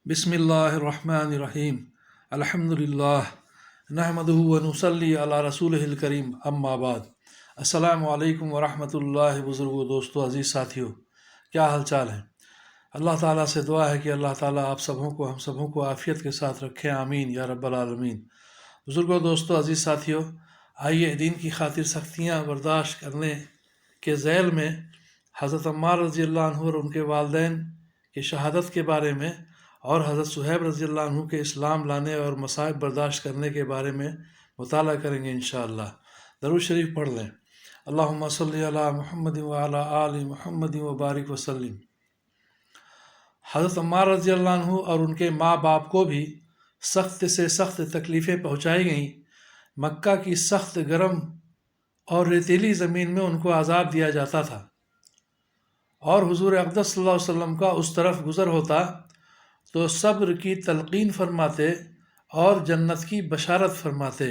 बिस्मिल्लाहिर्रहमानिर्रहीम अल्हम्दुलिल्लाह नहमदुहु व नुसल्ली अला रसूलिहिल करीम अम्मा बाद। अस्सलामु अलैकुम व रहमतुल्लाहि। बुज़ुर्गों, दोस्तों, अज़ीज़ साथियों, क्या हाल चाल है। अल्लाह ताला से दुआ है कि अल्लाह ताला आप सबों को, हम सबों को आफ़ियत के साथ रखें, आमीन या रब्बल आलमीन। बुज़ुर्गों, दोस्तों, अज़ीज़ साथियों, आइए दीन की खातिर सख्तियाँ बर्दाश्त करने के ज़ैल में हज़रत अम्मार रज़ियल्लाहु अन्हु और उनके वालिदैन की शहादत के बारे में और हज़रत सुहैब रज़ियल्लाहु अन्हु के इस्लाम लाने और मसाइब बर्दाश्त करने के बारे में मुताला करेंगे इंशाअल्लाह। दरूद शरीफ पढ़ लें। अल्लाहुम्मा सल्ली अला मुहम्मद व अला आलि मुहम्मद व बारिक वसल्लिम। हज़रत अम्मार रज़ियल्लाहु अन्हु और उनके माँ बाप को भी सख्त से सख्त तकलीफ़ें पहुँचाई गईं। मक्का की सख्त गर्म और रेतीली ज़मीन में उनको आज़ाब दिया जाता था और हुज़ूर अक़दस सल्लल्लाहु अलैहि वसल्लम का उस तरफ गुज़र होता तो सब्र की तलक़ीन फरमाते और जन्नत की बशारत फरमाते।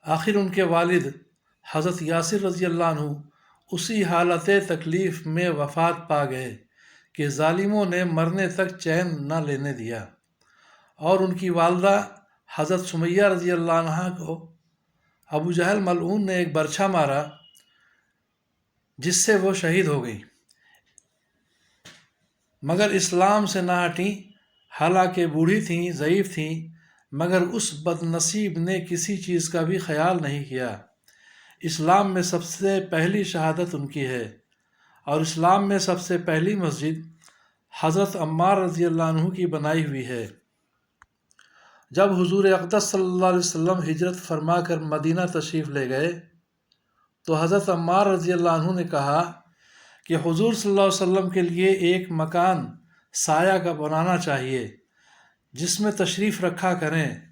आखिर उनके वालिद हज़रत यासिर रज़ियल्लाहु अन्हु उसी हालत तकलीफ़ में वफ़ात पा गए कि ज़ालिमों ने मरने तक चैन न लेने दिया और उनकी वालदा हज़रत सुमैया रज़ियल्लाहु अन्हा को अबू जहल मलऊन ने एक बरछा मारा जिससे वो शहीद हो गई, मगर इस्लाम से ना हटी। हालांकि बूढ़ी थीं, ज़ईफ़ थीं, मगर उस बदनसीब ने किसी चीज़ का भी ख्याल नहीं किया। इस्लाम में सबसे पहली शहादत उनकी है और इस्लाम में सबसे पहली मस्जिद हज़रत अम्मार रज़ियल्लाहु अन्हु की बनाई हुई है। जब हुज़ूर अक़दस सल्लल्लाहु अलैहि वसल्लम हिजरत फरमा कर मदीना तशरीफ़ ले गए तो हज़रत अम्मार रज़ियल्लाहु अन्हु ने कहा कि हुज़ूर सल्लल्लाहु अलैहि वसल्लम के लिए एक मकान साया का बनाना चाहिए जिसमें तशरीफ़ रखा करें,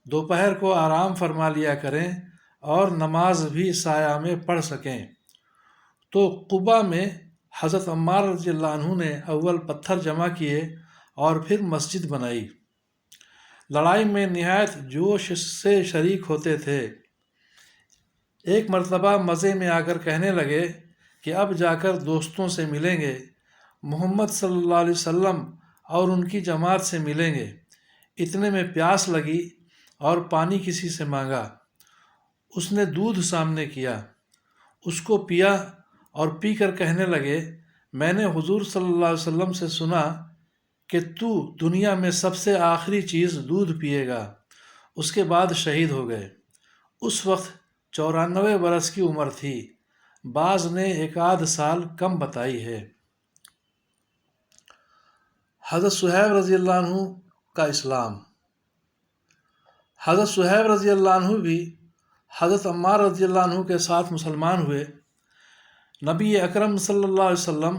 दोपहर को आराम फरमा लिया करें और नमाज भी साया में पढ़ सकें। तो कुबा में हज़रत अम्मार रज़ियल्लाहु अन्हु ने अव्वल पत्थर जमा किए और फिर मस्जिद बनाई। लड़ाई में निहायत जोश से शरीक होते थे। एक मरतबा मज़े में आकर कहने लगे कि अब जाकर दोस्तों से मिलेंगे, मोहम्मद सल्लल्लाहु अलैहि वसल्लम और उनकी जमात से मिलेंगे। इतने में प्यास लगी और पानी किसी से मांगा। उसने दूध सामने किया, उसको पिया और पीकर कहने लगे, मैंने हुज़ूर सल्लल्लाहु अलैहि वसल्लम से सुना कि तू दुनिया में सबसे आखिरी चीज़ दूध पिएगा। उसके बाद शहीद हो गए। उस वक्त 94 बरस की उम्र थी, बाज़ ने एक आध साल कम बताई है। हज़रत सुहैब रज़ियल्लाहु अन्हु का इस्लाम। हज़रत सुहैब रज़ियल्लाहु अन्हु भी हज़रत अम्मार रज़ियल्लाहु अन्हु के साथ मुसलमान हुए। नबी अकरम सल्लल्लाहु अलैहि वसल्लम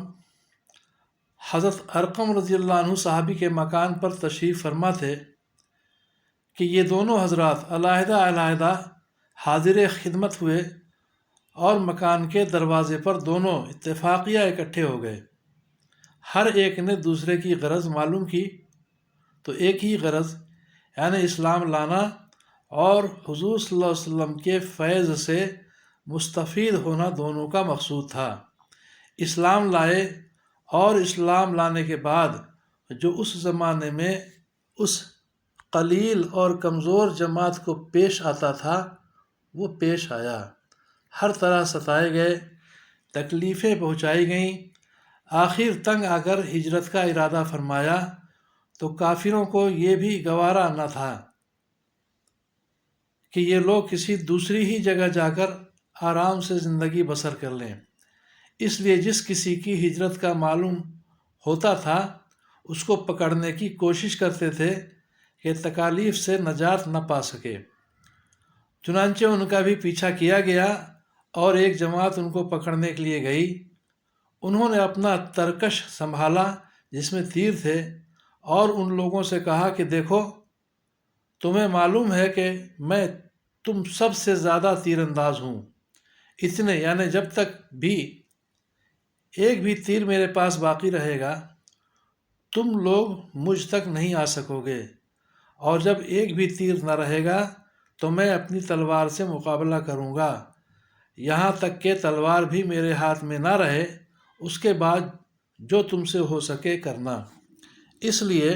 हज़रत अरक़म रज़ियल्लाहु अन्हु साहबी के मकान पर तशरीफ़ फरमा थे कि ये दोनों हज़रात अलहदा हाजिर खिदमत हुए और मकान के दरवाज़े पर दोनों इत्तेफाकिया इकट्ठे हो गए। हर एक ने दूसरे की गरज मालूम की तो एक ही गरज यानी इस्लाम लाना और हुज़ूर सल्लल्लाहु अलैहि वसल्लम के फैज़ से मुस्तफ़ीद होना दोनों का मकसूद था। इस्लाम लाए और इस्लाम लाने के बाद जो उस ज़माने में उस कलील और कमज़ोर जमात को पेश आता था वो पेश आया। हर तरह सताए गए, तकलीफ़ें पहुँचाई गईं। आखिर तंग आकर हिजरत का इरादा फरमाया तो काफिरों को ये भी गवारा न था कि ये लोग किसी दूसरी ही जगह जाकर आराम से ज़िंदगी बसर कर लें। इसलिए जिस किसी की हिजरत का मालूम होता था उसको पकड़ने की कोशिश करते थे कि तकालीफ से नजात न पा सके। चुनांचे उनका भी पीछा किया गया और एक जमात उनको पकड़ने के लिए गई। उन्होंने अपना तरकश संभाला जिसमें तीर थे और उन लोगों से कहा कि देखो, तुम्हें मालूम है कि मैं तुम सबसे ज़्यादा तीरंदाज हूँ। इतने यानी जब तक भी एक भी तीर मेरे पास बाकी रहेगा तुम लोग मुझ तक नहीं आ सकोगे, और जब एक भी तीर न रहेगा तो मैं अपनी तलवार से मुकाबला करूँगा, यहाँ तक कि तलवार भी मेरे हाथ में ना रहे। उसके बाद जो तुमसे हो सके करना। इसलिए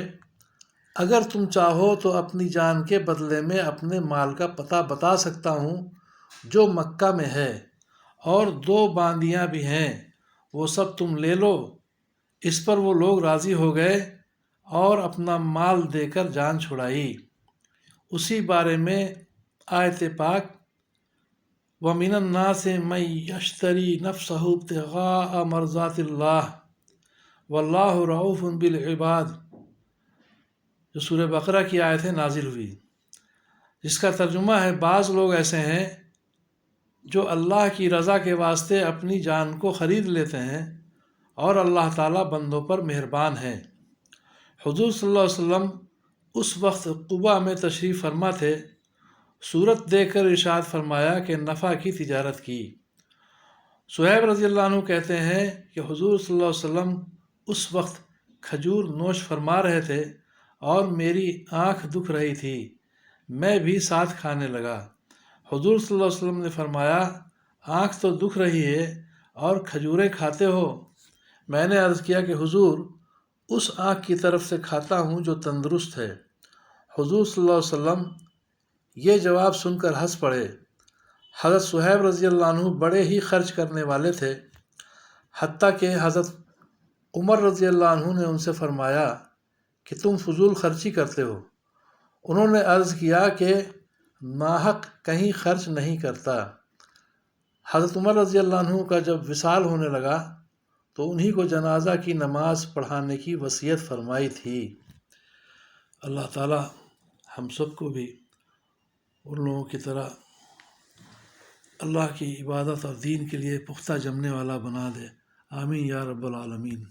اگر تم چاہو تو اپنی جان کے بدلے میں اپنے مال کا پتہ بتا سکتا ہوں جو مکہ میں ہے، اور 2 باندیاں بھی ہیں، وہ سب تم لے لو۔ اس پر وہ لوگ راضی ہو گئے اور اپنا مال دے کر جان چھڑائی۔ اسی بارے میں آیت پاک وَمِنَ النَّاسِ مَن يَشْتَرِي نَفْسَهُ ابْتِغَاءَ مَرْضَاتِ اللَّهِ وَاللَّهُ رَءُوفٌ بِالْعِبَادِ جو سورہ بقرہ کی آیتیں نازل ہوئی، جس کا ترجمہ ہے بعض لوگ ایسے ہیں جو اللہ کی رضا کے واسطے اپنی جان کو خرید لیتے ہیں، اور اللہ تعالیٰ بندوں پر مہربان ہیں۔ حضور صلی اللہ علیہ وسلم اس وقت قباء میں تشریف فرما تھے، صورت دیکھ کر ارشاد فرمایا کہ نفع کی تجارت کی۔ صہیب رضی اللہ عنہ کہتے ہیں کہ حضور صلی اللہ علیہ وسلم اس وقت کھجور نوش فرما رہے تھے اور میری آنکھ دکھ رہی تھی، میں بھی ساتھ کھانے لگا۔ حضور صلی اللہ علیہ وسلم نے فرمایا، آنکھ تو دکھ رہی ہے اور کھجوریں کھاتے ہو؟ میں نے عرض کیا کہ حضور، اس آنکھ کی طرف سے کھاتا ہوں جو تندرست ہے۔ حضور صلی اللہ علیہ وسلم یہ جواب سن کر ہنس پڑے۔ حضرت صہیب رضی اللہ عنہ بڑے ہی خرچ کرنے والے تھے، حتیٰ کہ حضرت عمر رضی اللہ عنہ نے ان سے فرمایا کہ تم فضول خرچی کرتے ہو۔ انہوں نے عرض کیا کہ ناحق کہیں خرچ نہیں کرتا۔ حضرت عمر رضی اللہ عنہ کا جب وصال ہونے لگا تو انہی کو جنازہ کی نماز پڑھانے کی وصیت فرمائی تھی۔ اللہ تعالیٰ ہم سب کو بھی ان لوگوں کی طرح اللہ کی عبادت اور دین کے لیے پختہ جمنے والا بنا دے۔ آمین یا رب العالمین۔